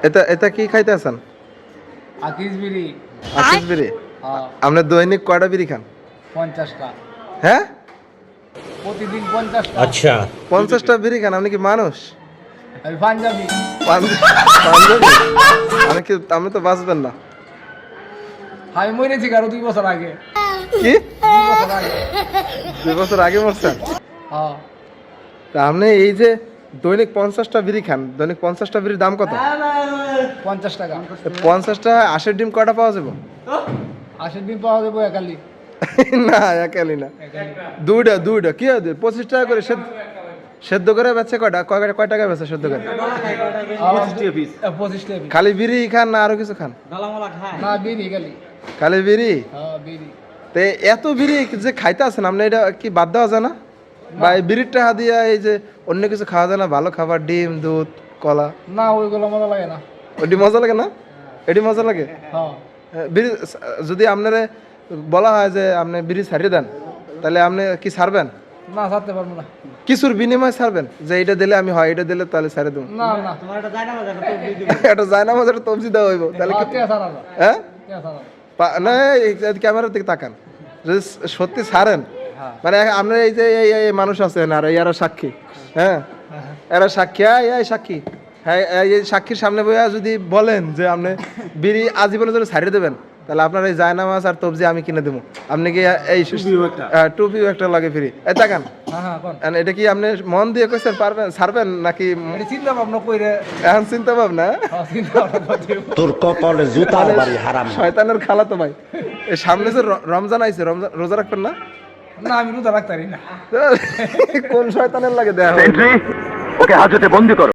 এটা এটা কি খাইতেছেন? আকিস বিড়ি। আকিস বিড়ি? হ্যাঁ। আপনি দৈনিক কয়টা বিড়ি খান? 50টা। হ্যাঁ, প্রতিদিন 50টা। अच्छा 50টা বিড়ি খান? আপনি কি মানুষ? আমি পাঞ্জাবি। পাঞ্জাবি? আমি তো বাঁচবেন না। আমি মরেছি কারো 2 বছর আগে। কি 2 বছর আগে। 2 বছর আগে মরছেন? হ্যাঁ। তা আপনি এই যে দৈনিক 50টা বিড়ি খান, দৈনিক 50টা বিড়ির দাম কত? 50 টাকা। 50টা 80 ডিম কয়টা পাওয়া যাবে? 80 দিন পাওয়া যাবো একালি। না, একালি না, দুইটা কি হবে? 25 টাকা করে সেদ্ধ করে বেচে কয় টাকা বেচে সেদ্ধ করে? 25 টাকা পিস। 25 টাকা পিস। খালি বিড়ি খান না আরো কিছু খান? না বিড়ি খালি। খালি বিড়ি? হ্যাঁ বিড়ি। তে এত বিড়ি যে খাইতে আছেন আপনি, এটা কি বাদ দেওয়া যায় না? বা এই বিড়ির টাকা দিয়া এই যে অন্য কিছু খাওয়া যায় না? ভালো খাবার, ডিম, দুধ, কলা? না ওইগুলো মজা লাগে না। ওটি মজা লাগে না? এটি মজা লাগে? হ্যাঁ। বিড়ি যদি আপনারে বলা হয় যে আপনি বিড়ি ছাড়িয়ে দেন, তাহলে আপনি কি ছাড়বেন? না ছাড়তে পারবো না। কিছুর বিনিময়ে ছাড়বেন, যে এটা দিলে আমি হয়, এটা দিলে তাহলে ছেড়ে দেবো? না না। এটা যায় না, আমাদের তবজি দেওয়া হইব তাহলে কি? কে ছাড়া যায়? হ্যাঁ, কে ছাড়া যায়? না, ক্যামেরার দিকে তাকান। যদি সত্যি ছাড়েন, হ্যাঁ। মানে আপনার এই যে এই মানুষ আছেন আর এরা সাক্ষী, হ্যাঁ, এরা সাক্ষী, এই সাক্ষী, হ্যাঁ, এই সাক্ষীর সামনে বইয়া যদি বলেন যে আপনি বিড়ি আজীবনের জন্য ছাড়িয়ে দেবেন, তাহলে আপনার এই জায়নামাজ আর তবজি আমি কিনে দেবো। আপনি কি এই টুপিও একটা লাগে ফ্রি? এই তাকান, হ্যাঁ হ্যাঁ কোন? এটা কি আপনি মন দিয়ে কইছেন পারবেন ছাড়বেন নাকি এটা চিন্তা ভাবনা কইরে। এখন চিন্তা ভাবনা? হ্যাঁ চিন্তা ভাবনা করতে হবে। তোর কপালে জুতার বাড়ি হারাম শয়তানের খালা তো ভাই। এই সামনে যে রমজান আইছে, রমজান রোজা রাখবেন না? না আমি রোজা রাখতে পারি না। কোন শয়তানের লাগে দেয়া হয়? ওকে হাজতে বন্দি করো।